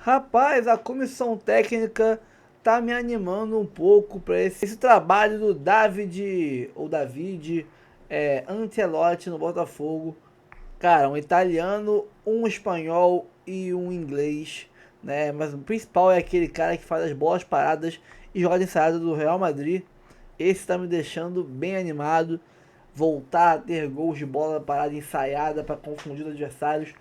Rapaz, a comissão técnica tá me animando um pouco para esse trabalho do David Ancelotti no Botafogo. Cara, um italiano, um espanhol e um inglês, né? Mas o principal é aquele cara que faz as bolas paradas e joga de ensaiada do Real Madrid. Esse tá me deixando bem animado. Voltar a ter gols de bola parada ensaiada para confundir os adversários.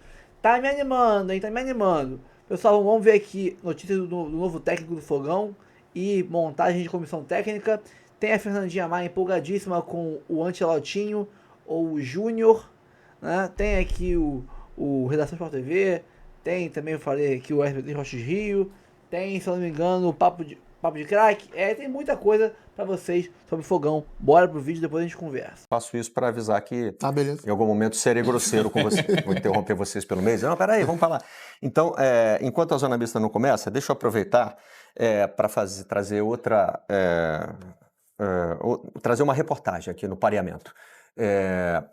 Tá me animando, hein? Tá me animando. Pessoal, vamos ver aqui notícias do novo técnico do Fogão e montagem de comissão técnica. Tem a Fernandinha Maia empolgadíssima com o Ancelotinho ou o Júnior, né? Tem aqui o Redação Sport TV. Tem também, eu falei aqui, o SBT Rocha Rio. Tem, se eu não me engano, o Papo de Crack. Tem muita coisa pra vocês sobre o Fogão. Bora pro vídeo, depois a gente conversa. Faço isso para avisar que beleza. Em algum momento serei grosseiro com você. Vou interromper vocês pelo meio. Não, peraí, vamos falar. Então, enquanto a Zona Mista não começa, deixa eu aproveitar para trazer trazer uma reportagem aqui no Pareamento.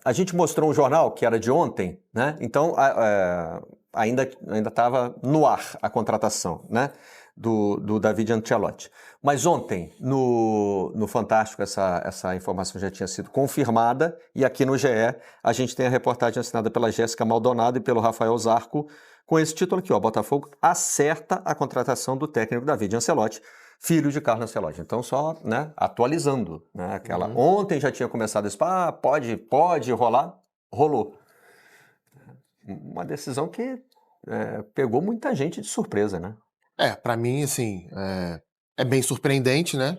A gente mostrou um jornal que era de ontem, né? Então ainda estava no ar a contratação, né? Do David Ancelotti. Mas ontem, no Fantástico, essa informação já tinha sido confirmada, e aqui no GE a gente tem a reportagem assinada pela Jéssica Maldonado e pelo Rafael Zarco, com esse título aqui, ó, Botafogo acerta a contratação do técnico David Ancelotti, filho de Carlo Ancelotti. Então, só, né, atualizando, né, ontem já tinha começado isso, pode rolar, rolou. Uma decisão que pegou muita gente de surpresa, né? Pra mim, assim, é bem surpreendente, né?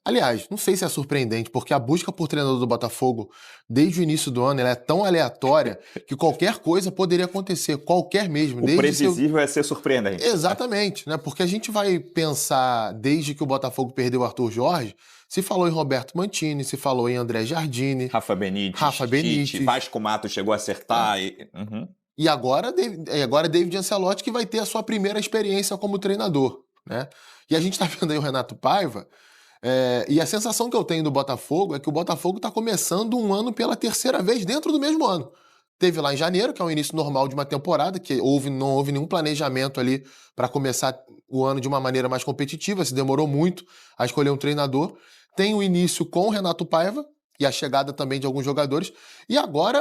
Aliás, não sei se é surpreendente, porque a busca por treinador do Botafogo, desde o início do ano, ela é tão aleatória que qualquer coisa poderia acontecer, qualquer mesmo. O previsível é ser surpreendente. Exatamente, né? Porque a gente vai pensar, desde que o Botafogo perdeu o Arthur Jorge, se falou em Roberto Mantini, se falou em André Jardine, Rafa Benítez, Vasco Mato chegou a acertar. E agora David Ancelotti, que vai ter a sua primeira experiência como treinador, né? E a gente tá vendo aí o Renato Paiva, e a sensação que eu tenho do Botafogo é que o Botafogo está começando um ano pela terceira vez dentro do mesmo ano. Teve lá em janeiro, que é o início normal de uma temporada, que não houve nenhum planejamento ali para começar o ano de uma maneira mais competitiva, se demorou muito a escolher um treinador. Tem o início com o Renato Paiva e a chegada também de alguns jogadores. E agora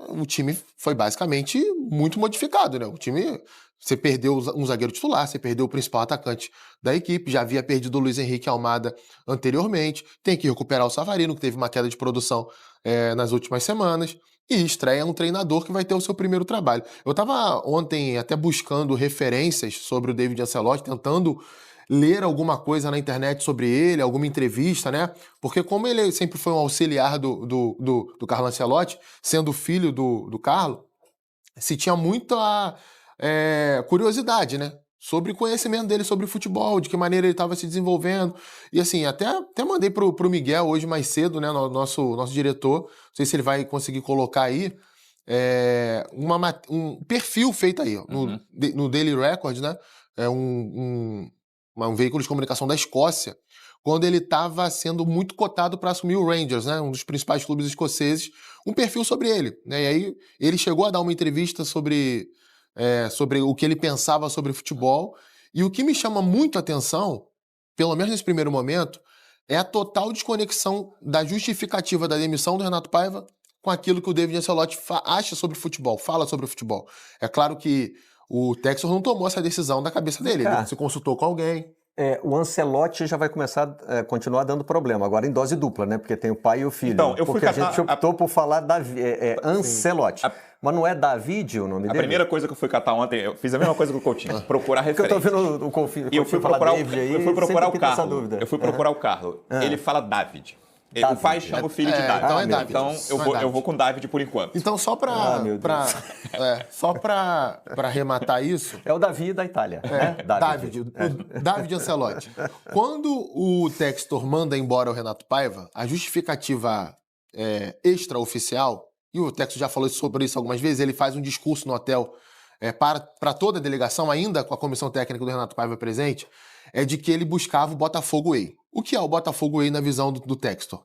o time foi basicamente muito modificado, né? O time, você perdeu um zagueiro titular, você perdeu o principal atacante da equipe, já havia perdido o Luiz Henrique Almada anteriormente, tem que recuperar o Savarino, que teve uma queda de produção nas últimas semanas, e estreia um treinador que vai ter o seu primeiro trabalho. Eu estava ontem até buscando referências sobre o David Ancelotti, tentando ler alguma coisa na internet sobre ele, alguma entrevista, né? Porque como ele sempre foi um auxiliar do Carlo Ancelotti, sendo filho do Carlo, se tinha muita curiosidade, né? Sobre o conhecimento dele sobre futebol, de que maneira ele estava se desenvolvendo. E assim, até mandei pro Miguel hoje mais cedo, né? Nosso diretor, não sei se ele vai conseguir colocar aí, um perfil feito aí, ó, no Daily Record, né? Um veículo de comunicação da Escócia, quando ele estava sendo muito cotado para assumir o Rangers, né, um dos principais clubes escoceses, um perfil sobre ele, né, e aí ele chegou a dar uma entrevista sobre o que ele pensava sobre futebol, e o que me chama muito a atenção, pelo menos nesse primeiro momento, é a total desconexão da justificativa da demissão do Renato Paiva com aquilo que o David Ancelotti acha sobre futebol, fala sobre o futebol. É claro que o Textor não tomou essa decisão da cabeça dele, ele se consultou com alguém. O Ancelotti já vai começar a continuar dando problema, agora em dose dupla, né? Porque tem o pai e o filho. Então, a gente optou por falar Ancelotti. Mas não é David o nome dele? A primeira coisa que eu fui catar ontem, eu fiz a mesma coisa que o Coutinho, procurar referência. Porque eu tô vendo o Coutinho eu fui procurar o Carlos. Eu fui procurar o Carlos. Ele fala David. O pai chama o filho de David. Então é David. Então eu vou com David por enquanto. Então só pra arrematar isso... É o Davi da Itália. David Ancelotti. Quando o Textor manda embora o Renato Paiva, a justificativa extraoficial, e o Textor já falou sobre isso algumas vezes, ele faz um discurso no hotel para toda a delegação, ainda com a comissão técnica do Renato Paiva presente, é de que ele buscava o Botafogo Way. O que é o Botafogo Way na visão do Textor?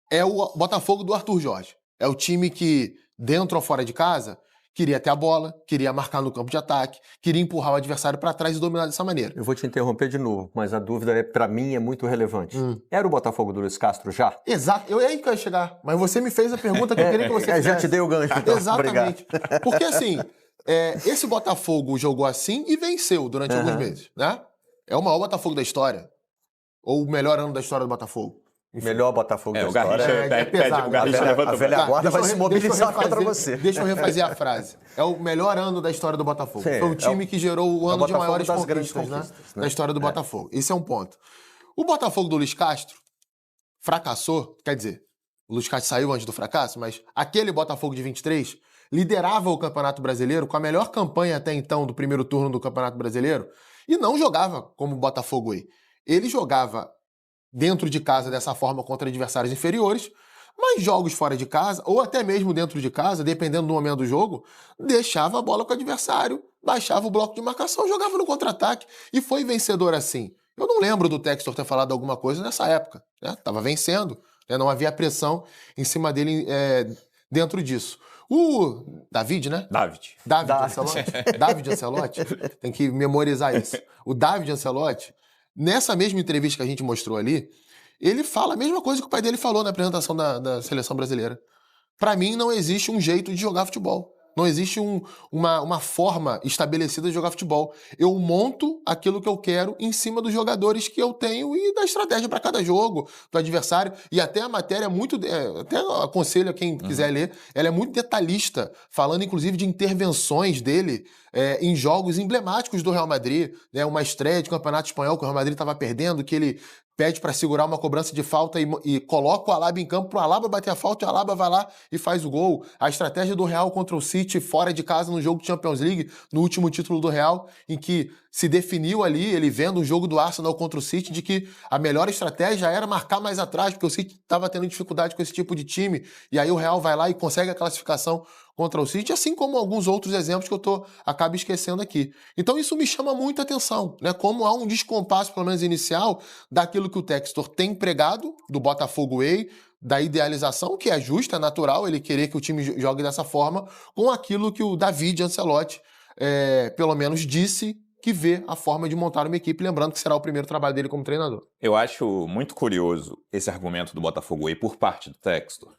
É o Botafogo do Arthur Jorge. É o time que, dentro ou fora de casa, queria ter a bola, queria marcar no campo de ataque, queria empurrar o adversário para trás e dominar dessa maneira. Eu vou te interromper de novo, mas a dúvida, para mim, é muito relevante. Era o Botafogo do Luiz Castro já? Exato, é aí que eu ia chegar. Mas você me fez a pergunta que eu queria que você fizesse. Já te dei o gancho, então. Exatamente. Obrigado. Porque assim, esse Botafogo jogou assim e venceu durante alguns meses, né? É o maior Botafogo da história. Ou o melhor ano da história do Botafogo. Enfim. Melhor Botafogo da história. Pesado. O Garrincha levanta a velha guarda vai se mobilizar contra você. Deixa eu refazer a frase. É o melhor ano da história do Botafogo. Sim, foi o time que gerou o ano de maiores conquistas, né? Na história do Botafogo. Esse é um ponto. O Botafogo do Luiz Castro fracassou, quer dizer, o Luiz Castro saiu antes do fracasso, mas aquele Botafogo de 23 liderava o Campeonato Brasileiro com a melhor campanha até então do primeiro turno do Campeonato Brasileiro e não jogava como o Botafogo aí. Ele jogava dentro de casa dessa forma contra adversários inferiores, mas jogos fora de casa, ou até mesmo dentro de casa, dependendo do momento do jogo, deixava a bola com o adversário, baixava o bloco de marcação, jogava no contra-ataque e foi vencedor assim. Eu não lembro do Textor ter falado alguma coisa nessa época, né? Tava vencendo, né? Não havia pressão em cima dele dentro disso. O David, né? David Ancelotti. David Ancelotti. Tem que memorizar isso. O David Ancelotti, nessa mesma entrevista que a gente mostrou ali, ele fala a mesma coisa que o pai dele falou na apresentação da seleção brasileira. Para mim, não existe um jeito de jogar futebol. Não existe uma forma estabelecida de jogar futebol. Eu monto aquilo que eu quero em cima dos jogadores que eu tenho e da estratégia para cada jogo, do adversário. E até a matéria é muito... até aconselho a quem quiser ler. Ela é muito detalhista, falando inclusive de intervenções dele em jogos emblemáticos do Real Madrid. Né? Uma estreia de campeonato espanhol que o Real Madrid estava perdendo, que ele pede para segurar uma cobrança de falta e coloca o Alaba em campo para o Alaba bater a falta e o Alaba vai lá e faz o gol. A estratégia do Real contra o City fora de casa no jogo de Champions League, no último título do Real, em que se definiu ali, ele vendo o jogo do Arsenal contra o City, de que a melhor estratégia era marcar mais atrás, porque o City estava tendo dificuldade com esse tipo de time, e aí o Real vai lá e consegue a classificação contra o City, assim como alguns outros exemplos que eu acabo esquecendo aqui. Então isso me chama muita atenção, né? Como há um descompasso, pelo menos inicial, daquilo que o Textor tem pregado, do Botafogo Way, da idealização, que é justa, é natural, ele querer que o time jogue dessa forma, com aquilo que o David Ancelotti, pelo menos, disse que vê a forma de montar uma equipe, lembrando que será o primeiro trabalho dele como treinador. Eu acho muito curioso esse argumento do Botafogo Way por parte do Textor,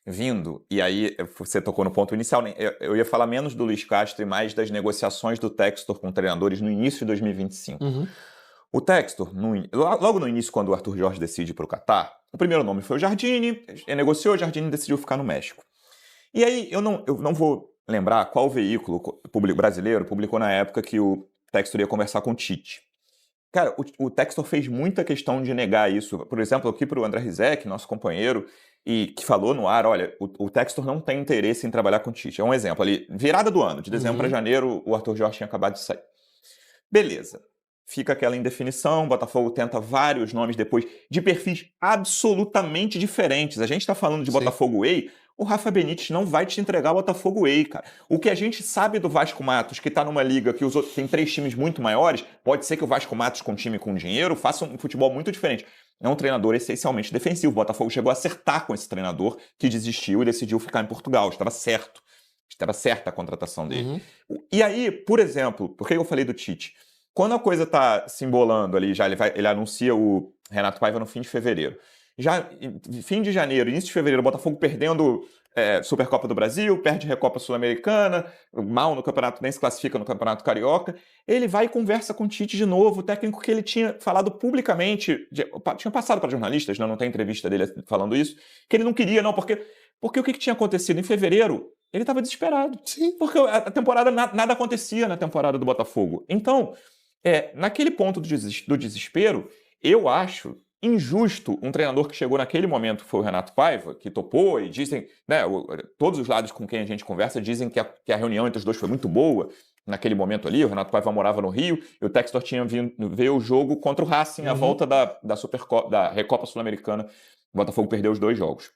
vindo, e aí você tocou no ponto inicial, né? Eu ia falar menos do Luiz Castro e mais das negociações do Textor com treinadores no início de 2025. O Textor, logo no início, quando o Arthur Jorge decide para o Catar, o primeiro nome foi o Jardine, negociou, o Jardine decidiu ficar no México. E aí, eu não vou lembrar qual veículo brasileiro publicou na época que o Textor ia conversar com o Tite. Cara, o Textor fez muita questão de negar isso. Por exemplo, aqui para o André Rizek, nosso companheiro, e que falou no ar, olha, o Textor não tem interesse em trabalhar com o Tite. É um exemplo ali, virada do ano, de dezembro para janeiro, o Arthur Jorge tinha acabado de sair. Beleza. Fica aquela indefinição, o Botafogo tenta vários nomes depois, de perfis absolutamente diferentes. A gente está falando de Botafogo Way, o Rafa Benítez não vai te entregar o Botafogo Way, cara. O que a gente sabe do Vasco Matos, que tá numa liga que tem 3 times muito maiores, pode ser que o Vasco Matos com um time com dinheiro faça um futebol muito diferente. É um treinador essencialmente defensivo. O Botafogo chegou a acertar com esse treinador que desistiu e decidiu ficar em Portugal. Estava certo. Estava certa a contratação dele. E aí, por exemplo, por que eu falei do Tite? Quando a coisa está se embolando ali, já ele anuncia o Renato Paiva no fim de fevereiro. Já fim de janeiro, início de fevereiro, o Botafogo perdendo Supercopa do Brasil, perde Recopa Sul-Americana, mal no campeonato, nem se classifica no Campeonato Carioca. Ele vai e conversa com o Tite de novo, o técnico que ele tinha falado publicamente, tinha passado para jornalistas, não tem entrevista dele falando isso, que ele não queria, não, porque o que tinha acontecido em fevereiro? Ele estava desesperado. Sim. Porque a temporada, nada acontecia na temporada do Botafogo. Então, naquele ponto do desespero, eu acho injusto um treinador que chegou naquele momento, foi o Renato Paiva, que topou e dizem, né, todos os lados com quem a gente conversa dizem que a reunião entre os dois foi muito boa naquele momento ali. O Renato Paiva morava no Rio e o Textor tinha vindo ver o jogo contra o Racing, a volta da Recopa Sul-Americana. O Botafogo perdeu os 2 jogos.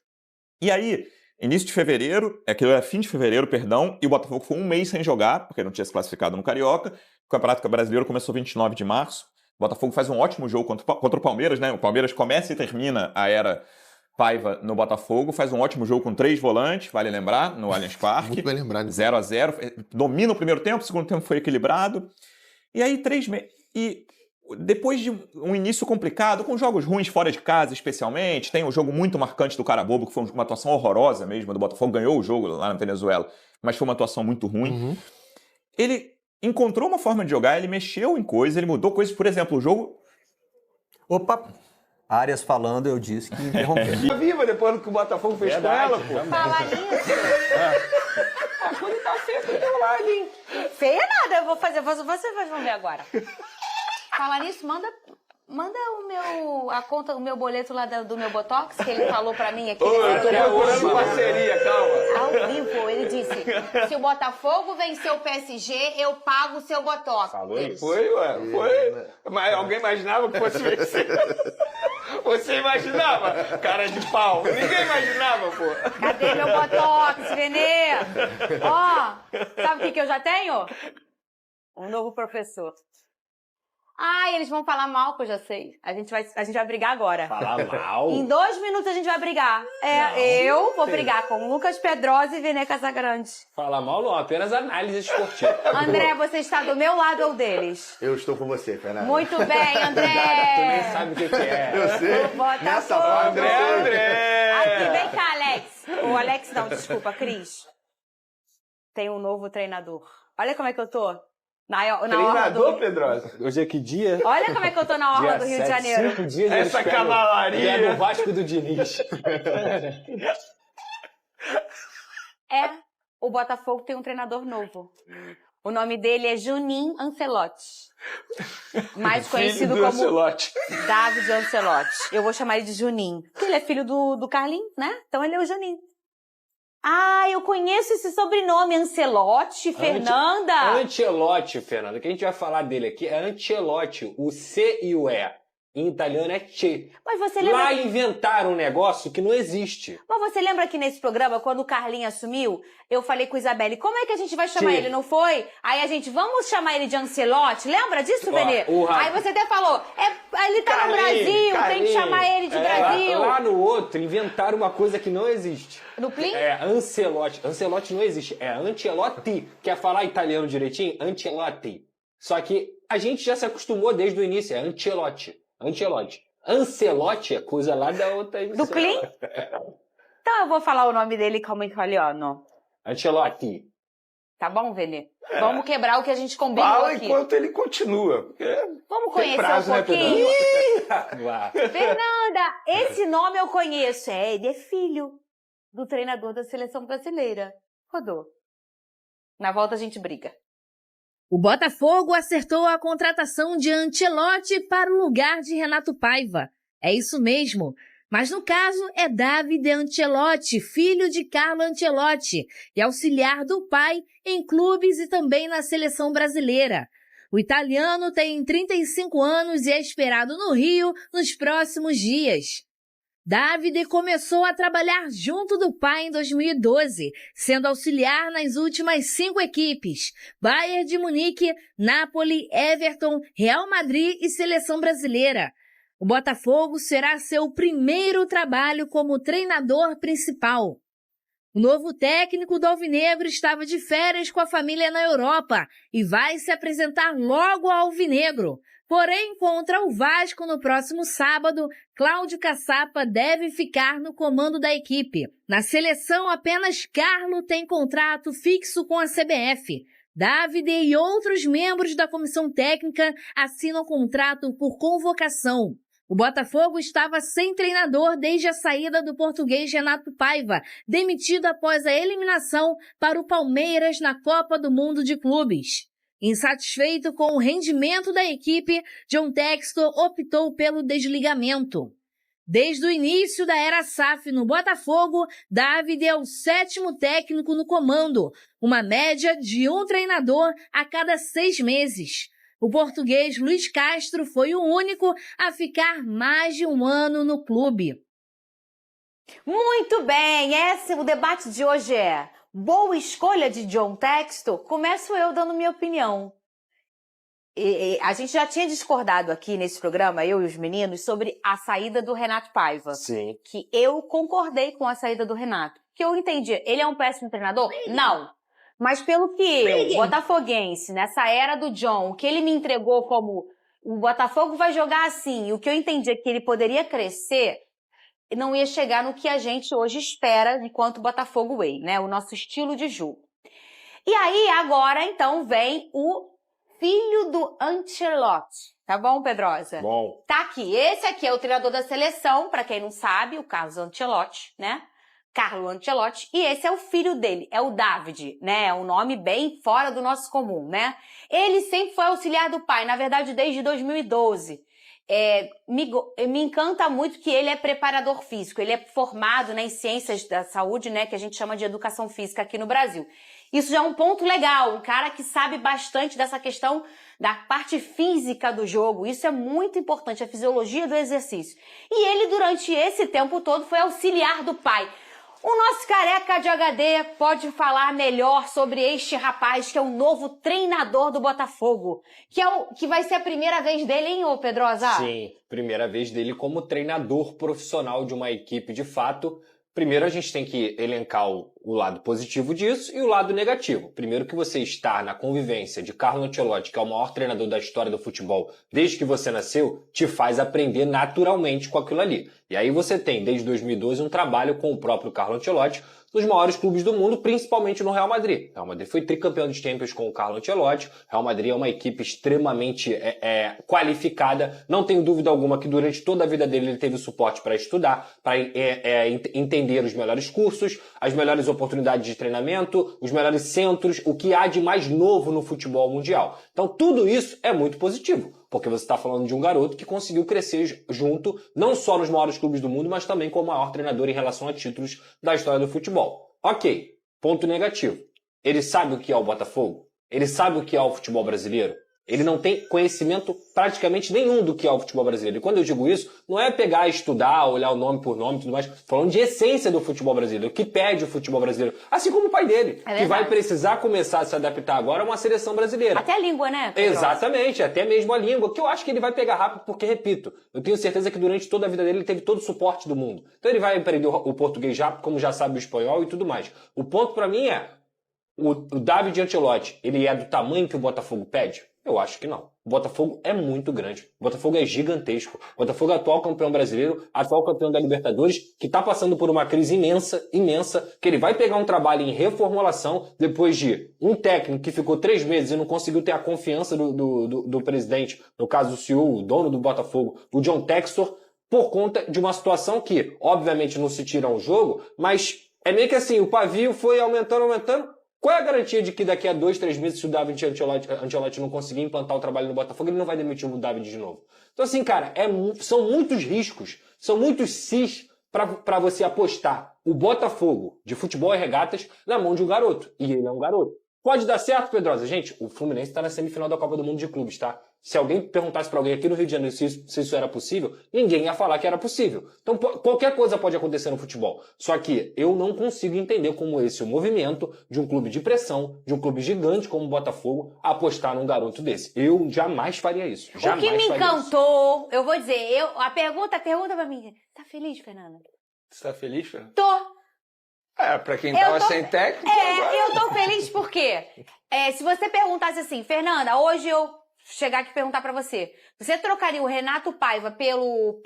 E aí, início de fevereiro, aquilo era fim de fevereiro, perdão, e o Botafogo foi um mês sem jogar, porque não tinha se classificado no Carioca. O Campeonato Brasileiro começou 29 de março. O Botafogo faz um ótimo jogo contra o Palmeiras, né? O Palmeiras começa e termina a era Paiva no Botafogo, faz um ótimo jogo com 3 volantes, vale lembrar, no Allianz Parque. Muito bem lembrado. 0-0, domina o primeiro tempo, o segundo tempo foi equilibrado. E aí, e depois de um início complicado, com jogos ruins fora de casa especialmente, tem um jogo muito marcante do Carabobo, que foi uma atuação horrorosa mesmo do Botafogo, ganhou o jogo lá na Venezuela, mas foi uma atuação muito ruim. Ele encontrou uma forma de jogar, ele mexeu em coisas, ele mudou coisas, por exemplo, o jogo... Opa! Arias falando, eu disse que interrompeu. Tá viva depois do que o Botafogo fez com ela, pô. Falar nisso. A coisa tá feia pro teu lado, hein? Feia nada, eu vou fazer. Vocês vão ver agora. Falar nisso, manda o meu boleto lá do meu Botox, que ele falou pra mim aqui. Ô, eu tô procurando parceria, calma. Ao vivo, ele disse, se o Botafogo vencer o PSG, eu pago o seu Botox. Falou e foi, ué. Foi. Mas alguém imaginava que fosse vencer? Você imaginava? Cara de pau. Ninguém imaginava, pô. Cadê meu Botox, Renê? Ó, sabe o que eu já tenho? Um novo professor. Ai, eles vão falar mal, que eu já sei. A gente vai brigar agora. Falar mal? Em 2 minutos a gente vai brigar. Eu vou brigar com Lucas Pedrosa e Vene Casagrande. Falar mal não, apenas análise esportiva. André, você está do meu lado ou deles? Eu estou com você, Fernanda. Muito bem, André. Tu nem sabe o que é. Eu sei. Botafogo. Nessa parte, André! Aqui, vem cá, Alex. O Alex não, desculpa, Cris. Tem um novo treinador. Olha como é que eu tô. Na orla Treinador, do... Pedrosa? Hoje é que dia? Olha como é que eu tô na orla do Rio de Janeiro. 5 dias Essa cavalaria. É do Vasco do Diniz. O Botafogo tem um treinador novo. O nome dele é Juninho Ancelotti. Mais conhecido como Ancelotti. David Ancelotti. Eu vou chamar ele de Juninho. Porque ele é filho do Carlinhos, né? Então ele é o Juninho. Ah, eu conheço esse sobrenome, Ancelotti, Fernanda. Ancelotti, Fernanda. O que a gente vai falar dele aqui é Ancelotti. O C e o E. Em italiano é Che. Mas você lembra... Lá inventaram um negócio que não existe. Mas você lembra que nesse programa, quando o Carlinhos assumiu, eu falei com a Isabelle, como é que a gente vai chamar ele, não foi? Aí a gente, vamos chamar ele de Ancelotti? Lembra disso, Benê? Aí você até falou, ele tá no Brasil, tem que chamar ele de Brasil. Lá no outro, inventaram uma coisa que não existe. No Plim? É Ancelotti. Ancelotti não existe, é Ancelotti. Quer falar italiano direitinho? Ancelotti. Só que a gente já se acostumou desde o início, é Ancelotti. Ancelotti. Ancelotti é coisa lá da outra emissão. Do Plim? Então eu vou falar o nome dele como italiano. Ancelotti. Tá bom, Venê? Vamos quebrar o que a gente combinou Fala aqui. enquanto ele continua. Vamos Tem conhecer prazo, um né, pouquinho. Vá. Fernanda, esse nome eu conheço. Ele é filho do treinador da seleção brasileira. Rodou. Na volta a gente briga. O Botafogo acertou a contratação de Ancelotti para o lugar de Renato Paiva. É isso mesmo. Mas no caso é Davide Ancelotti, filho de Carlo Ancelotti, e auxiliar do pai em clubes e também na seleção brasileira. O italiano tem 35 anos e é esperado no Rio nos próximos dias. Davide começou a trabalhar junto do pai em 2012, sendo auxiliar nas últimas 5 equipes: Bayern de Munique, Napoli, Everton, Real Madrid e Seleção Brasileira. O Botafogo será seu primeiro trabalho como treinador principal. O novo técnico do Alvinegro estava de férias com a família na Europa e vai se apresentar logo ao Alvinegro. Porém, contra o Vasco no próximo sábado, Cláudio Caçapa deve ficar no comando da equipe. Na seleção, apenas Carlo tem contrato fixo com a CBF. Davide e outros membros da comissão técnica assinam contrato por convocação. O Botafogo estava sem treinador desde a saída do português Renato Paiva, demitido após a eliminação para o Palmeiras na Copa do Mundo de Clubes. Insatisfeito com o rendimento da equipe, John Textor optou pelo desligamento. Desde o início da era SAF no Botafogo, Davide é o 7º técnico no comando, uma média de um treinador a cada 6 meses. O português Luiz Castro foi o único a ficar mais de um ano no clube. Muito bem, o debate de hoje é: boa escolha de John Textor? Começo eu dando minha opinião. A gente já tinha discordado aqui nesse programa, eu e os meninos, sobre a saída do Renato Paiva. Sim. Que eu concordei com a saída do Renato. Que eu entendi. Ele é um péssimo treinador? Não. Mas pelo que eu, botafoguense, nessa era do John, o que ele me entregou como o Botafogo vai jogar assim, o que eu entendi é que ele poderia crescer, não ia chegar no que a gente hoje espera enquanto Botafogo Way, né? O nosso estilo de jogo. E aí, agora, então, vem o filho do Ancelotti. Tá bom, Pedrosa? Bom. Tá aqui. Esse aqui é o treinador da seleção, pra quem não sabe, o Carlos Ancelotti, né? Carlo Ancelotti. E esse é o filho dele, é o David, né? É um nome bem fora do nosso comum, né? Ele sempre foi auxiliar do pai, na verdade, desde 2012. Me encanta muito que ele é preparador físico. Ele é formado, né, em ciências da saúde, né? Que a gente chama de educação física aqui no Brasil. Isso já é um ponto legal, um cara que sabe bastante dessa questão da parte física do jogo. Isso é muito importante, a fisiologia do exercício. E ele, durante esse tempo todo, foi auxiliar do pai. O nosso careca de HD pode falar melhor sobre este rapaz, que é o novo treinador do Botafogo. Que vai ser a primeira vez dele, hein, ô Pedrosa? Sim, primeira vez dele como treinador profissional de uma equipe de fato. Primeiro a gente tem que elencar o lado positivo disso e o lado negativo. Primeiro que você está na convivência de Carlo Ancelotti, que é o maior treinador da história do futebol desde que você nasceu, te faz aprender naturalmente com aquilo ali. E aí você tem, desde 2012, um trabalho com o próprio Carlo Ancelotti nos maiores clubes do mundo, principalmente no Real Madrid. Real Madrid foi tricampeão de Champions com o Carlo Ancelotti. Real Madrid é uma equipe extremamente qualificada. Não tenho dúvida alguma que durante toda a vida dele ele teve suporte para estudar, para entender os melhores cursos, as melhores oportunidades de treinamento, os melhores centros, o que há de mais novo no futebol mundial. Então tudo isso é muito positivo, porque você está falando de um garoto que conseguiu crescer junto, não só nos maiores clubes do mundo, mas também como o maior treinador em relação a títulos da história do futebol. Ok, ponto negativo. Ele sabe o que é o Botafogo? Ele sabe o que é o futebol brasileiro? Ele não tem conhecimento praticamente nenhum do que é o futebol brasileiro. E quando eu digo isso, não é pegar, estudar, olhar o nome por nome e tudo mais. Falando de essência do futebol brasileiro, o que pede o futebol brasileiro. Assim como o pai dele, que vai precisar começar a se adaptar agora a uma seleção brasileira. Até a língua, né, Pedro? Exatamente, até mesmo a língua, que eu acho que ele vai pegar rápido, porque, repito, eu tenho certeza que durante toda a vida dele ele teve todo o suporte do mundo. Então ele vai aprender o português rápido, como já sabe o espanhol e tudo mais. O ponto pra mim é, o David Ancelotti, ele é do tamanho que o Botafogo pede? Eu acho que não. O Botafogo é muito grande. O Botafogo é gigantesco. O Botafogo é atual campeão brasileiro, atual campeão da Libertadores, que está passando por uma crise imensa, que ele vai pegar um trabalho em reformulação depois de um técnico que ficou 3 meses e não conseguiu ter a confiança do presidente, no caso o CEO, o dono do Botafogo, o John Textor, por conta de uma situação que, obviamente, não se tira ao jogo, mas é meio que assim, o pavio foi aumentando. Qual é a garantia de que daqui a 2, 3 meses, se o David Ancelotti não conseguir implantar o trabalho no Botafogo, ele não vai demitir o David de novo? Então assim, cara, são muitos riscos, são muitos sis para você apostar o Botafogo de futebol e regatas na mão de um garoto. E ele é um garoto. Pode dar certo, Pedrosa? Gente, o Fluminense está na semifinal da Copa do Mundo de Clubes, tá? Se alguém perguntasse para alguém aqui no Rio de Janeiro se isso era possível, ninguém ia falar que era possível. Então qualquer coisa pode acontecer no futebol. Só que eu não consigo entender como esse é o movimento de um clube de pressão, de um clube gigante como o Botafogo, apostar num garoto desse. Eu jamais faria isso. Jamais o que me encantou, eu vou dizer, a pergunta pra mim, tá feliz, Fernanda? Você tá feliz, Fernanda? Tô. Pra quem tava sem técnico... agora... eu tô feliz porque se você perguntasse assim, Fernanda, hoje eu chegar aqui e perguntar pra você, você trocaria o Renato Paiva pelo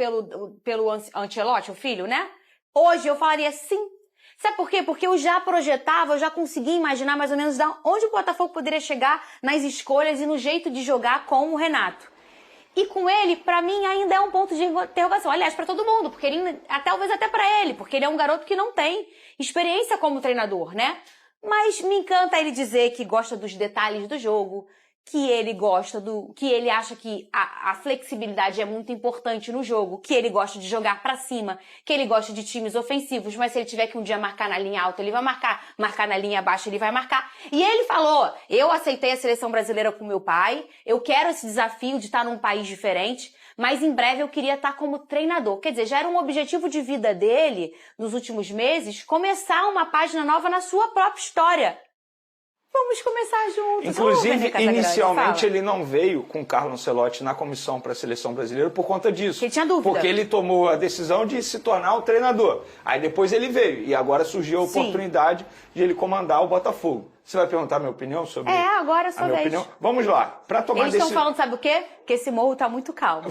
Ancelotti, o filho, né? Hoje eu falaria sim. Sabe por quê? Porque eu já projetava, eu já conseguia imaginar mais ou menos onde o Botafogo poderia chegar nas escolhas e no jeito de jogar com o Renato. E com ele, pra mim, ainda é um ponto de interrogação. Aliás, pra todo mundo, porque ele, talvez até pra ele, porque ele é um garoto que não tem experiência como treinador, né? Mas me encanta ele dizer que gosta dos detalhes do jogo, que ele gosta que ele acha que a flexibilidade é muito importante no jogo, que ele gosta de jogar pra cima, que ele gosta de times ofensivos, mas se ele tiver que um dia marcar na linha alta, ele vai marcar na linha baixa, ele vai marcar. E ele falou, eu aceitei a seleção brasileira com meu pai, eu quero esse desafio de estar num país diferente, mas em breve eu queria estar como treinador. Quer dizer, já era um objetivo de vida dele, nos últimos meses, começar uma página nova na sua própria história. Vamos começar juntos. Inclusive, inicialmente ele não veio com o Carlo Ancelotti na comissão para a seleção brasileira por conta disso. Porque tinha dúvida. Porque ele tomou a decisão de se tornar o treinador. Aí depois ele veio e agora surgiu a oportunidade de ele comandar o Botafogo. Você vai perguntar a minha opinião sobre agora é a minha opinião? Vamos lá. Eles estão falando, sabe o quê? Que esse morro tá muito calmo.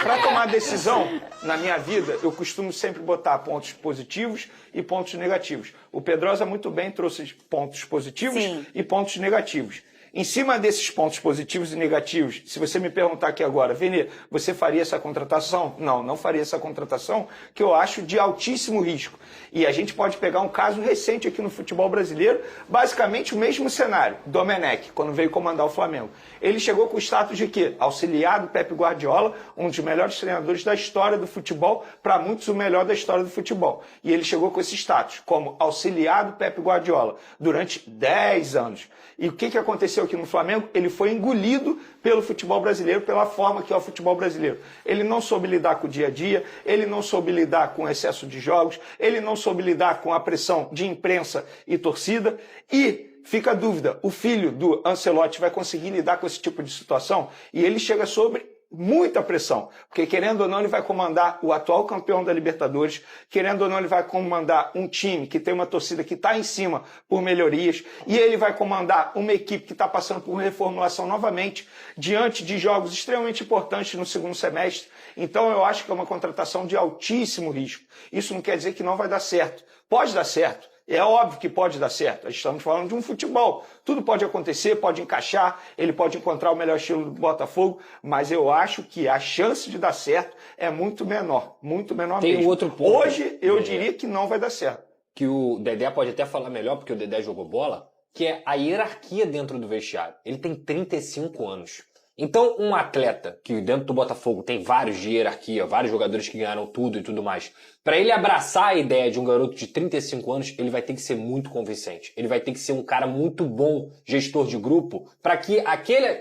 Para tomar decisão na minha vida, eu costumo sempre botar pontos positivos e pontos negativos. O Pedrosa muito bem trouxe pontos positivos e pontos negativos. Em cima desses pontos positivos e negativos, se você me perguntar aqui agora, Vene, você faria essa contratação? Não, não faria essa contratação, que eu acho de altíssimo risco. E a gente pode pegar um caso recente aqui no futebol brasileiro, basicamente o mesmo cenário. Domenech, quando veio comandar o Flamengo. Ele chegou com o status de quê? Auxiliar do Pep Guardiola, um dos melhores treinadores da história do futebol, para muitos o melhor da história do futebol. E ele chegou com esse status, como auxiliar do Pep Guardiola, durante 10 anos. E o que aconteceu aqui no Flamengo? Ele foi engolido pelo futebol brasileiro, pela forma que é o futebol brasileiro. Ele não soube lidar com o dia a dia, ele não soube lidar com o excesso de jogos, ele não soube lidar com a pressão de imprensa e torcida. E fica a dúvida, o filho do Ancelotti vai conseguir lidar com esse tipo de situação? E ele chega sobre muita pressão, porque querendo ou não ele vai comandar o atual campeão da Libertadores, querendo ou não ele vai comandar um time que tem uma torcida que está em cima por melhorias, e ele vai comandar uma equipe que está passando por reformulação novamente, diante de jogos extremamente importantes no segundo semestre. Então eu acho que é uma contratação de altíssimo risco. Isso não quer dizer que não vai dar certo. Pode dar certo. É óbvio que pode dar certo. Estamos falando de um futebol. Tudo pode acontecer, pode encaixar, ele pode encontrar o melhor estilo do Botafogo, mas eu acho que a chance de dar certo é muito menor mesmo. Tem outro ponto. Hoje eu diria que não vai dar certo. Que o Dedé pode até falar melhor, porque o Dedé jogou bola, que é a hierarquia dentro do vestiário. Ele tem 35 anos. Então, um atleta que dentro do Botafogo tem vários de hierarquia, vários jogadores que ganharam tudo e tudo mais, para ele abraçar a ideia de um garoto de 35 anos, ele vai ter que ser muito convincente. Ele vai ter que ser um cara muito bom gestor de grupo, para que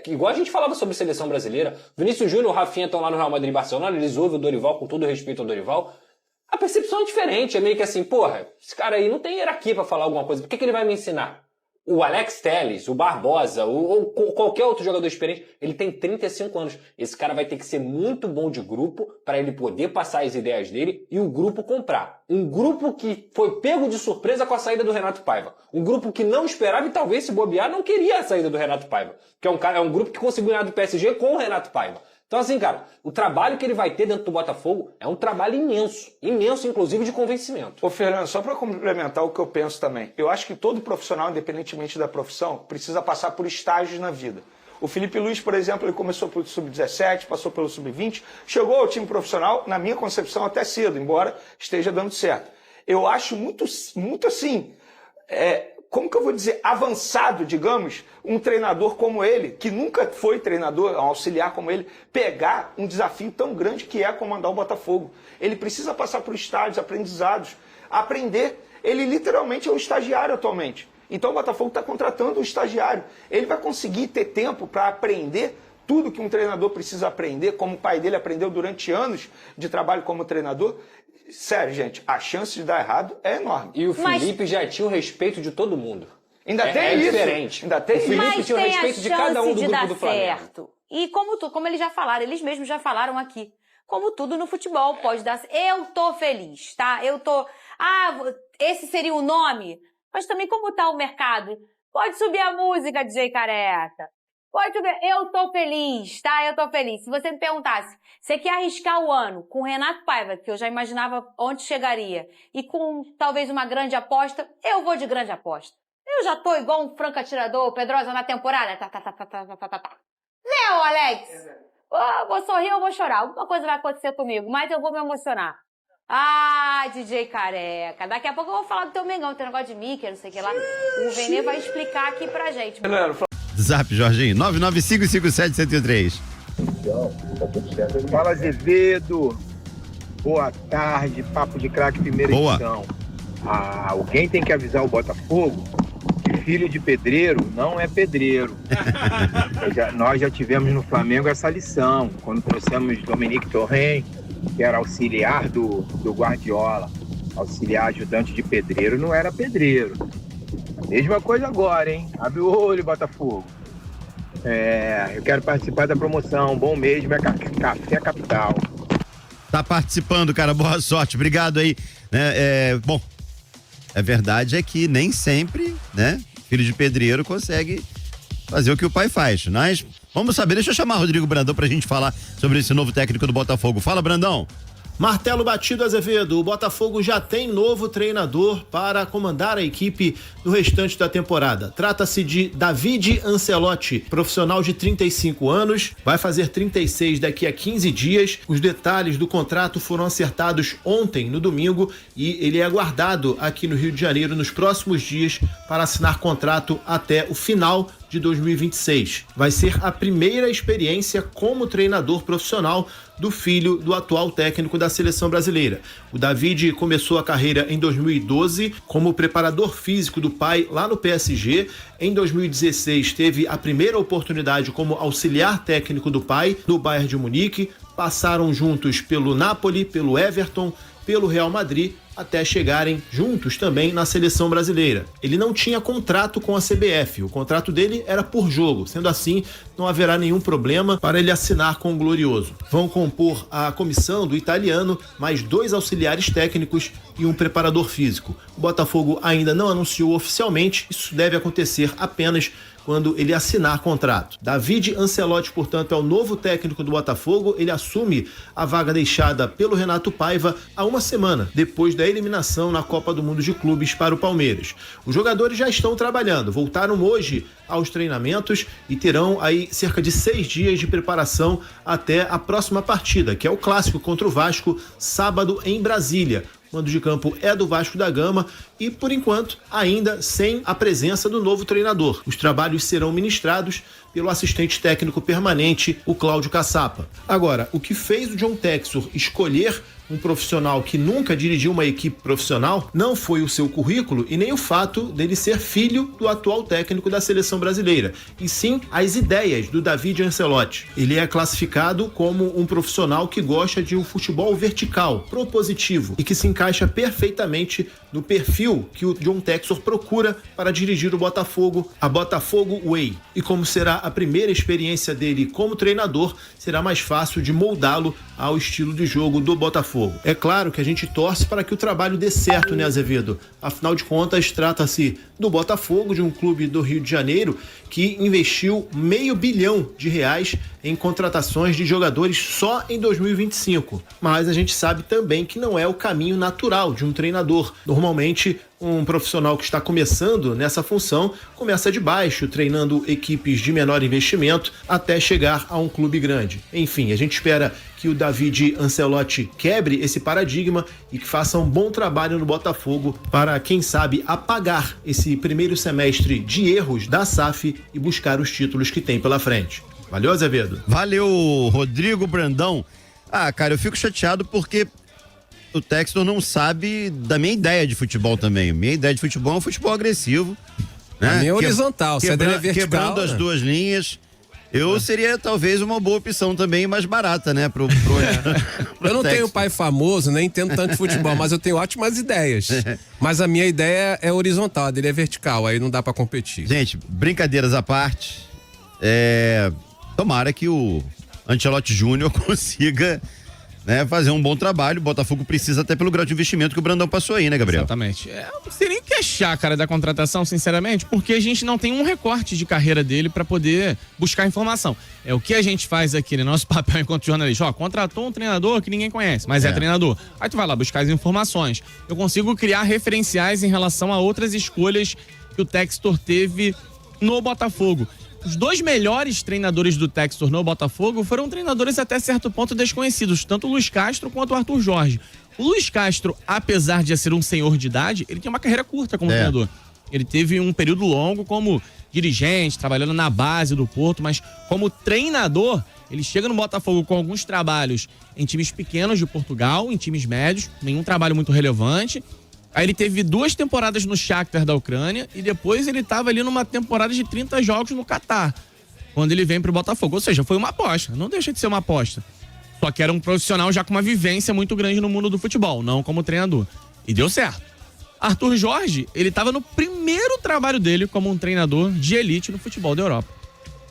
igual a gente falava sobre seleção brasileira, Vinícius Júnior e o Rafinha estão lá no Real Madrid e Barcelona, eles ouvem o Dorival, com todo respeito ao Dorival, a percepção é diferente, é meio que assim, porra, esse cara aí não tem hierarquia para falar alguma coisa, por que ele vai me ensinar? O Alex Telles, o Barbosa, ou qualquer outro jogador experiente, ele tem 35 anos. Esse cara vai ter que ser muito bom de grupo para ele poder passar as ideias dele e o grupo comprar. Um grupo que foi pego de surpresa com a saída do Renato Paiva. Um grupo que não esperava e talvez se bobear não queria a saída do Renato Paiva. Que é um grupo que conseguiu ganhar do PSG com o Renato Paiva. Então assim, cara, o trabalho que ele vai ter dentro do Botafogo é um trabalho imenso. Imenso, inclusive, de convencimento. Ô, Fernando, só para complementar o que eu penso também. Eu acho que todo profissional, independentemente da profissão, precisa passar por estágios na vida. O Felipe Luiz, por exemplo, ele começou pelo Sub-17, passou pelo Sub-20, chegou ao time profissional, na minha concepção, até cedo, embora esteja dando certo. Eu acho muito assim... como que eu vou dizer, avançado, digamos, um treinador como ele, que nunca foi treinador, um auxiliar como ele, pegar um desafio tão grande que é comandar o Botafogo. Ele precisa passar por estágios, aprendizados, aprender. Ele literalmente é um estagiário atualmente. Então o Botafogo está contratando um estagiário. Ele vai conseguir ter tempo para aprender tudo que um treinador precisa aprender, como o pai dele aprendeu durante anos de trabalho como treinador. Sério, gente, a chance de dar errado é enorme. E o Felipe já tinha o respeito de todo mundo. Ainda tem isso. Diferente. Ainda tem o Felipe tinha o respeito de cada um do grupo do Flamengo. Certo. E como eles já falaram, eles mesmos já falaram aqui, como tudo no futebol pode dar... Eu tô feliz, tá? Esse seria o nome? Mas também como tá o mercado? Pode subir a música, DJ Careca. Pode subir. Eu tô feliz, tá? Eu tô feliz. Se você me perguntasse, você quer arriscar o ano com o Renato Paiva, que eu já imaginava onde chegaria, e com talvez uma grande aposta, eu vou de grande aposta. Eu já tô igual um franco atirador, Pedrosa na temporada. Não, Alex! Vou sorrir ou vou chorar. Alguma coisa vai acontecer comigo, mas eu vou me emocionar. DJ Careca. Daqui a pouco eu vou falar do teu Mengão, tem negócio de Mickey, não sei o que lá. O Vene vai explicar aqui pra gente. Zap, Jorginho, 99557-103. Fala, Azevedo. Boa tarde, Papo de Craque, primeira edição. Alguém tem que avisar o Botafogo que filho de pedreiro não é pedreiro. Nós já tivemos no Flamengo essa lição, quando trouxemos Dominique Torrent, que era auxiliar do Guardiola. Auxiliar ajudante de pedreiro não era pedreiro. Mesma coisa agora, hein? Abre o olho, Botafogo. Eu quero participar da promoção. Bom mesmo é Café Capital. Tá participando, cara. Boa sorte. Obrigado aí. Bom, a verdade é que nem sempre, né, filho de pedreiro consegue fazer o que o pai faz. Mas vamos saber. Deixa eu chamar Rodrigo Brandão pra gente falar sobre esse novo técnico do Botafogo. Fala, Brandão. Martelo batido, Azevedo. O Botafogo já tem novo treinador para comandar a equipe no restante da temporada. Trata-se de David Ancelotti, profissional de 35 anos, vai fazer 36 daqui a 15 dias. Os detalhes do contrato foram acertados ontem, no domingo, e ele é aguardado aqui no Rio de Janeiro nos próximos dias para assinar contrato até o final de 2026. Vai ser a primeira experiência como treinador profissional do filho do atual técnico da seleção brasileira. O David começou a carreira em 2012 como preparador físico do pai lá no PSG. Em 2016 teve a primeira oportunidade como auxiliar técnico do pai do Bayern de Munique. Passaram juntos pelo Napoli, pelo Everton, pelo Real Madrid, até chegarem juntos também na seleção brasileira. Ele não tinha contrato com a CBF, o contrato dele era por jogo, sendo assim, não haverá nenhum problema para ele assinar com o Glorioso. Vão compor a comissão do italiano, mais 2 auxiliares técnicos e um preparador físico. O Botafogo ainda não anunciou oficialmente, isso deve acontecer apenas quando ele assinar contrato. David Ancelotti, portanto, é o novo técnico do Botafogo. Ele assume a vaga deixada pelo Renato Paiva há uma semana, depois da eliminação na Copa do Mundo de Clubes para o Palmeiras. Os jogadores já estão trabalhando, voltaram hoje aos treinamentos e terão aí cerca de 6 dias de preparação até a próxima partida, que é o clássico contra o Vasco, sábado em Brasília. O mando de campo é do Vasco da Gama e, por enquanto, ainda sem a presença do novo treinador. Os trabalhos serão ministrados pelo assistente técnico permanente, o Cláudio Caçapa. Agora, o que fez o John Textor escolher um profissional que nunca dirigiu uma equipe profissional não foi o seu currículo e nem o fato dele ser filho do atual técnico da seleção brasileira, e sim as ideias do David Ancelotti. Ele é classificado como um profissional que gosta de um futebol vertical, propositivo e que se encaixa perfeitamente no perfil que o John Textor procura para dirigir o Botafogo, a Botafogo Way. E como será a primeira experiência dele como treinador, será mais fácil de moldá-lo ao estilo de jogo do Botafogo. É claro que a gente torce para que o trabalho dê certo, né, Azevedo? Afinal de contas, trata-se do Botafogo, de um clube do Rio de Janeiro que investiu R$500 milhão em contratações de jogadores só em 2025. Mas a gente sabe também que não é o caminho natural de um treinador. Normalmente, um profissional que está começando nessa função começa de baixo, treinando equipes de menor investimento até chegar a um clube grande. Enfim, a gente espera que o David Ancelotti quebre esse paradigma e que faça um bom trabalho no Botafogo para, quem sabe, apagar esse primeiro semestre de erros da SAF e buscar os títulos que tem pela frente. Valeu, Azevedo. Valeu, Rodrigo Brandão. Cara, eu fico chateado porque o Textor não sabe da minha ideia de futebol também. Minha ideia de futebol é um futebol agressivo, né? A minha é horizontal, você é vertical, quebrando as duas linhas. Eu seria talvez uma boa opção também, mais barata, né? Eu não tenho pai famoso, nem entendo tanto de futebol, mas eu tenho ótimas ideias. Mas a minha ideia é horizontal, a dele é vertical, aí não dá pra competir. Gente, brincadeiras à parte, tomara que o Ancelotti Júnior consiga, né, fazer um bom trabalho. O Botafogo precisa até pelo grau de investimento que o Brandão passou aí, né, Gabriel? Exatamente. Eu não sei nem o que achar, cara, da contratação, sinceramente, porque a gente não tem um recorte de carreira dele pra poder buscar informação. É o que a gente faz aqui no nosso papel enquanto jornalista. Ó, contratou um treinador que ninguém conhece, mas é treinador. Aí tu vai lá buscar as informações. Eu consigo criar referenciais em relação a outras escolhas que o Textor teve no Botafogo. Os 2 melhores treinadores do Textor no Botafogo foram treinadores até certo ponto desconhecidos, tanto o Luiz Castro quanto o Arthur Jorge. O Luiz Castro, apesar de ser um senhor de idade, ele tem uma carreira curta como treinador. Ele teve um período longo como dirigente, trabalhando na base do Porto, mas como treinador, ele chega no Botafogo com alguns trabalhos em times pequenos de Portugal, em times médios, nenhum trabalho muito relevante. Aí ele teve 2 temporadas no Shakhtar da Ucrânia e depois ele estava ali numa temporada de 30 jogos no Catar, quando ele vem pro Botafogo. Ou seja, foi uma aposta, não deixa de ser uma aposta. Só que era um profissional já com uma vivência muito grande no mundo do futebol, não como treinador. E deu certo. Arthur Jorge, ele estava no primeiro trabalho dele como um treinador de elite no futebol da Europa.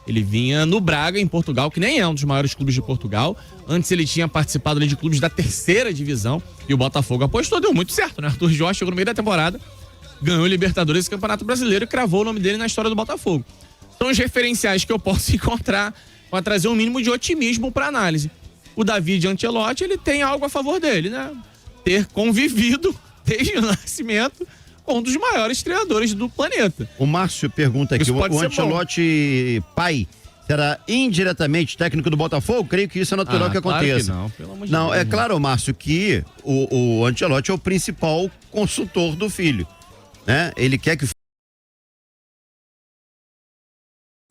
Ele vinha no Braga, em Portugal, que nem é um dos maiores clubes de Portugal. Antes ele tinha participado ali de clubes da 3ª divisão e o Botafogo apostou, deu muito certo, né? Arthur Jorge chegou no meio da temporada, ganhou o Libertadores e o Campeonato Brasileiro e cravou o nome dele na história do Botafogo. São os referenciais que eu posso encontrar para trazer um mínimo de otimismo para análise. O David Ancelotti, ele tem algo a favor dele, né? Ter convivido desde o nascimento com um dos maiores treinadores do planeta. O Márcio pergunta aqui, o Ancelotti pai será indiretamente técnico do Botafogo? Creio que isso é natural que aconteça. Claro que não, pelo amor de não, Deus. É claro, Márcio, que o Ancelotti é o principal consultor do filho, né? Ele quer que o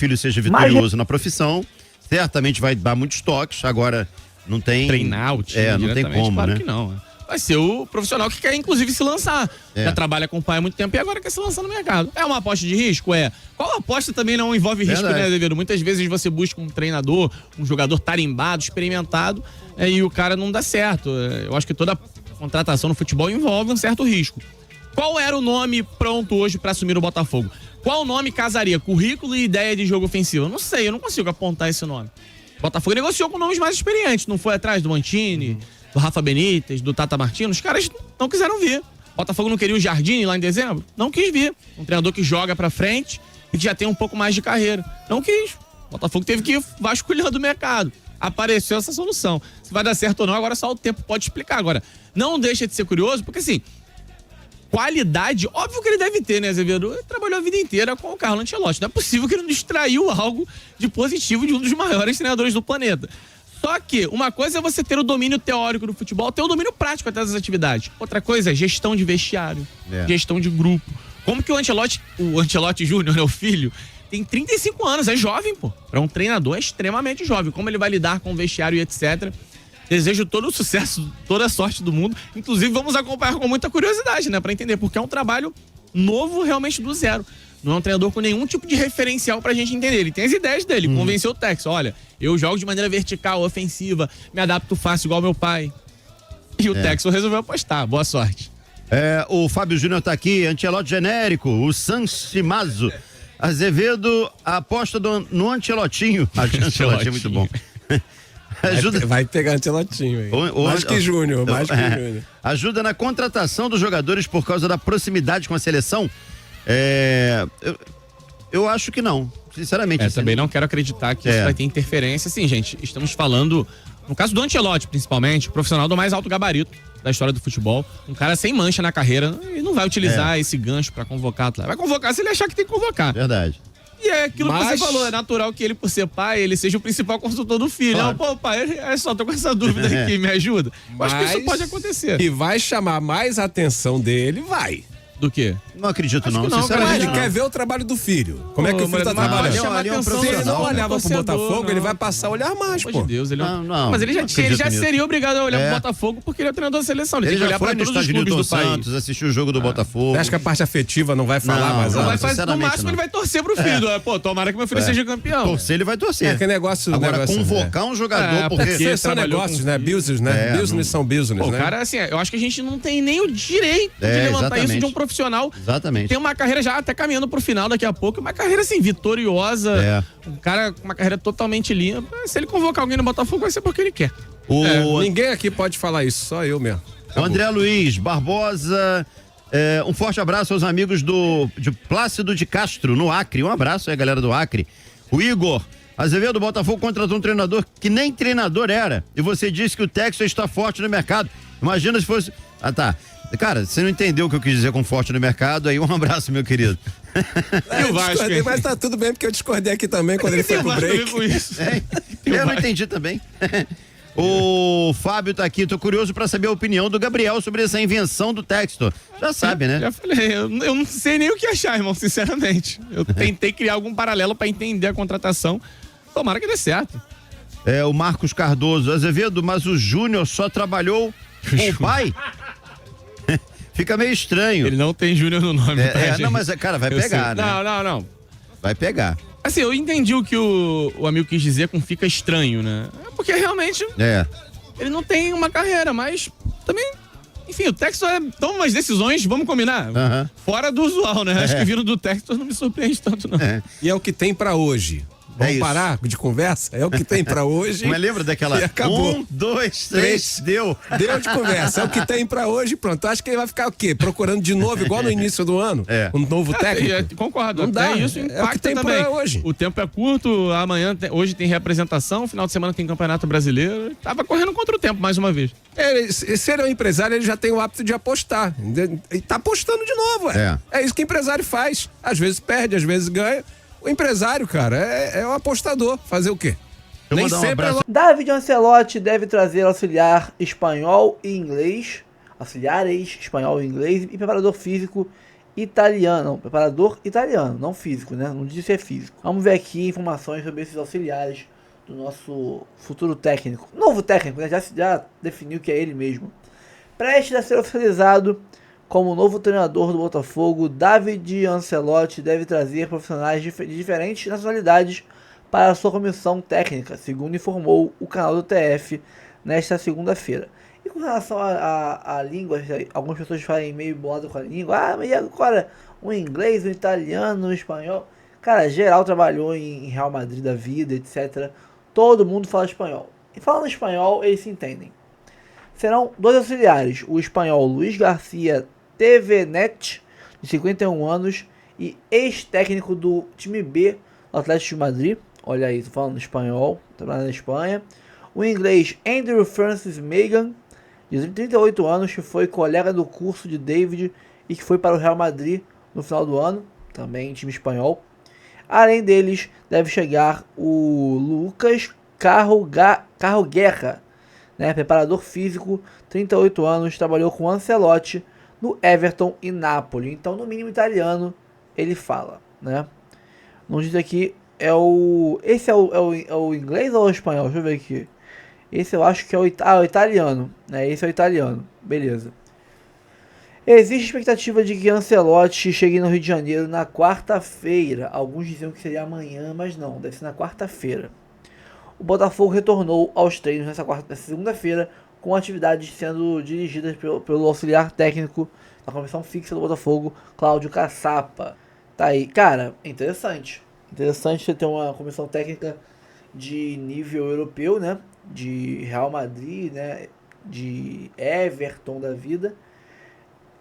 filho seja vitorioso na profissão, certamente vai dar muitos toques, agora não tem... Treinar o time não tem como, claro né? que não. Vai ser o profissional que quer, inclusive, se lançar. Já trabalha com o pai há muito tempo e agora quer se lançar no mercado. É uma aposta de risco? É. Qual aposta também não envolve risco, né, Devedo? Muitas vezes você busca um treinador, um jogador tarimbado, experimentado, e o cara não dá certo. Eu acho que toda contratação no futebol envolve um certo risco. Qual era o nome pronto hoje para assumir o Botafogo? Qual nome casaria? Currículo e ideia de jogo ofensivo? Eu não sei, eu não consigo apontar esse nome. O Botafogo negociou com nomes mais experientes, não foi atrás do Mancini, do Rafa Benítez, do Tata Martino. Os caras não quiseram vir. O Botafogo não queria o Jardine lá em dezembro? Não quis vir. Um treinador que joga pra frente e que já tem um pouco mais de carreira. Não quis. O Botafogo teve que ir vasculhando o mercado. Apareceu essa solução. Se vai dar certo ou não, agora só o tempo pode explicar. Agora, não deixa de ser curioso, porque assim, qualidade, óbvio que ele deve ter, né, Azevedo? Ele trabalhou a vida inteira com o Carlo Ancelotti. Não é possível que ele não extraiu algo de positivo de um dos maiores treinadores do planeta. Só que uma coisa é você ter o domínio teórico do futebol, ter o domínio prático até das atividades. Outra coisa é gestão de vestiário, gestão de grupo. Como que o Ancelotti Júnior, né, o filho, tem 35 anos, é jovem, pô. Para um treinador é extremamente jovem. Como ele vai lidar com o vestiário e etc. Desejo todo o sucesso, toda a sorte do mundo. Inclusive, vamos acompanhar com muita curiosidade, né? Para entender, porque é um trabalho novo realmente do zero. Não é um treinador com nenhum tipo de referencial pra gente entender. Ele tem as ideias dele, convenceu o Tex. Olha, eu jogo de maneira vertical, ofensiva, me adapto fácil igual meu pai. E o Texel resolveu apostar. Boa sorte. O Fábio Júnior tá aqui, Ancelotti genérico, o Sanchimazo. Azevedo, a aposta no Ancelotinho. Ancelotti é muito bom. Vai pegar Ancelotinho aí. Mais que Júnior, mais que Júnior. Ajuda na contratação dos jogadores por causa da proximidade com a seleção? Eu acho que não, sinceramente. Também não quero acreditar que isso vai ter interferência. Sim, gente, estamos falando, no caso do Ancelotti principalmente, profissional do mais alto gabarito da história do futebol, um cara sem mancha na carreira, e não vai utilizar esse gancho pra convocar atleta. Vai convocar se ele achar que tem que convocar. Verdade. E é aquilo que você falou, é natural que ele, por ser pai, ele seja o principal consultor do filho. Claro. Não, pô, pai, tô com essa dúvida aqui, me ajuda. Acho que isso pode acontecer. E vai chamar mais a atenção dele, vai. Do quê? Não acredito não, sinceramente. Ele quer ver o trabalho do filho. Como é que o filho tá trabalhando? Se ele não olhava pro Botafogo, ele vai passar a olhar mais, pô. Pelo amor de Deus, ele não. Mas ele já seria obrigado a olhar pro Botafogo porque ele é treinador da seleção. Ele tem que olhar pra todos os clubes do país. Santos, assistiu o jogo do Botafogo. Você acha que a parte afetiva não vai falar mais? No máximo ele vai torcer pro filho. Pô, tomara que meu filho seja campeão. Torcer, ele vai torcer. Que negócio. Agora, convocar um jogador porque são negócios, né? Business, né? Business são business, né? Cara, assim, eu acho que a gente não tem nem o direito de levantar isso de um profissional. Exatamente. Tem uma carreira já até caminhando pro final daqui a pouco, uma carreira assim, vitoriosa, um cara com uma carreira totalmente limpa. Se ele convocar alguém no Botafogo, vai ser porque ele quer. Ninguém aqui pode falar isso, só eu mesmo. O André Luiz Barbosa, um forte abraço aos amigos de Plácido de Castro, no Acre. Um abraço aí, galera do Acre. O Igor Azevedo, do Botafogo contratou um treinador que nem treinador era. E você disse que o Texas está forte no mercado. Imagina se fosse... Tá. Cara, você não entendeu o que eu quis dizer com forte no mercado, aí um abraço, meu querido. Eu discordei, mas tá tudo bem, porque eu discordei aqui também quando ele foi pro break. Eu não entendi também. O Fábio tá aqui, tô curioso pra saber a opinião do Gabriel sobre essa invenção do Textor. Já sabe, né? Já falei, eu não sei nem o que achar, irmão, sinceramente. Eu tentei criar algum paralelo pra entender a contratação. Tomara que dê certo. O Marcos Cardoso, Azevedo, mas o Júnior só trabalhou com o pai? Fica meio estranho. Ele não tem Júnior no nome. Não, mas, cara, vai pegar, né? Não. Vai pegar. Assim, eu entendi o que o amigo quis dizer com fica estranho, né? Porque realmente ele não tem uma carreira, mas também Enfim, o Textor toma umas decisões, vamos combinar, fora do usual, né? Acho que vindo do Textor não me surpreende tanto, não. E é o que tem pra hoje. Vamos parar de conversa? É o que tem pra hoje. Mas lembra daquela... E acabou. 1, 2, 3, deu. Deu de conversa. É o que tem pra hoje, pronto. Acho que ele vai ficar o quê? Procurando de novo, igual no início do ano? Um novo técnico? Concordo. Não dá. Isso é o que tem também. pra hoje. O tempo é curto, hoje tem representação, final de semana tem Campeonato Brasileiro. Tava correndo contra o tempo, mais uma vez. Se ele é um empresário, ele já tem o hábito de apostar. E tá apostando de novo, É isso que o empresário faz. Às vezes perde, às vezes ganha. O empresário, cara, é um apostador. Fazer o quê? Nem sempre David Ancelotti deve trazer auxiliar espanhol e inglês. Auxiliares espanhol e inglês e preparador físico italiano. Não, preparador italiano, não físico, né? Não disse se é físico. Vamos ver aqui informações sobre esses auxiliares do nosso futuro técnico. Novo técnico, né? Já definiu que é ele mesmo. Prestes a ser oficializado como novo treinador do Botafogo, David Ancelotti deve trazer profissionais de diferentes nacionalidades para a sua comissão técnica, segundo informou o canal do TF nesta segunda-feira. E com relação a línguas, algumas pessoas falam meio bolado com a língua. Mas e agora? Um inglês, um italiano, um espanhol. Cara, geral trabalhou em Real Madrid da vida, etc. Todo mundo fala espanhol. E falando espanhol, eles se entendem. Serão 2 auxiliares, o espanhol Luiz Garcia Tevenet, de 51 anos, e ex-técnico do time B do Atlético de Madrid. Olha aí, tô falando espanhol, trabalhando na Espanha. O inglês Andrew Francis Megan, de 38 anos, que foi colega do curso de David e que foi para o Real Madrid no final do ano, também time espanhol. Além deles, deve chegar o Lucas Carro Guerra, né, preparador físico, 38 anos, trabalhou com Ancelotti no Everton e Napoli. Então, no mínimo italiano, ele fala, né? Não diz aqui, esse é o inglês ou o espanhol? Deixa eu ver aqui. Esse eu acho que é o italiano, né? Esse é o italiano, beleza. Existe expectativa de que Ancelotti chegue no Rio de Janeiro na quarta-feira. Alguns diziam que seria amanhã, mas não, deve ser na quarta-feira. O Botafogo retornou aos treinos nessa segunda-feira, com atividades sendo dirigidas pelo auxiliar técnico da comissão fixa do Botafogo, Cláudio Caçapa. Tá aí. Cara, interessante. Interessante você ter uma comissão técnica de nível europeu, né? De Real Madrid, né? De Everton da vida.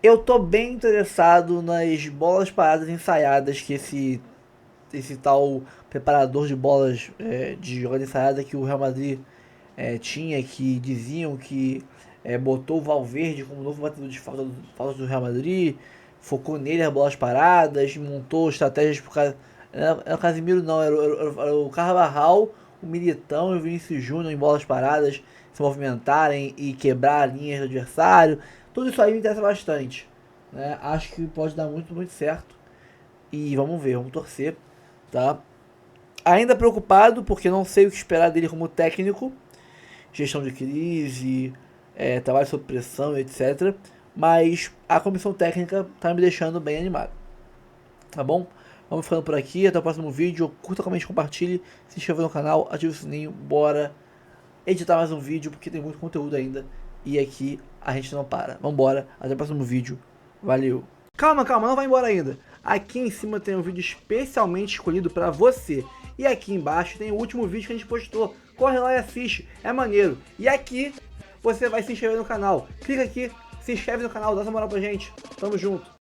Eu tô bem interessado nas bolas paradas ensaiadas que esse tal preparador de bolas de jogada ensaiada que o Real Madrid tinha, que diziam que botou o Valverde como novo batedor de falta do Real Madrid, focou nele as bolas paradas, montou estratégias por causa... Era o Casemiro não, era o Carvajal, o Militão e o Vinícius Júnior em bolas paradas, se movimentarem e quebrar linhas do adversário. Tudo isso aí me interessa bastante, né? Acho que pode dar muito, muito certo. E vamos ver, vamos torcer, tá? Ainda preocupado, porque não sei o que esperar dele como técnico. Gestão de crise, trabalho sob pressão, etc. Mas a comissão técnica tá me deixando bem animado. Tá bom? Vamos ficando por aqui. Até o próximo vídeo. Curta, comente, compartilhe. Se inscreva no canal, ative o sininho. Bora editar mais um vídeo, porque tem muito conteúdo ainda. E aqui a gente não para. Vambora. Até o próximo vídeo. Valeu. Calma, não vai embora ainda. Aqui em cima tem um vídeo especialmente escolhido para você. E aqui embaixo tem o último vídeo que a gente postou. Corre lá e assiste, é maneiro. E aqui você vai se inscrever no canal. Clica aqui, se inscreve no canal, dá essa moral pra gente. Tamo junto.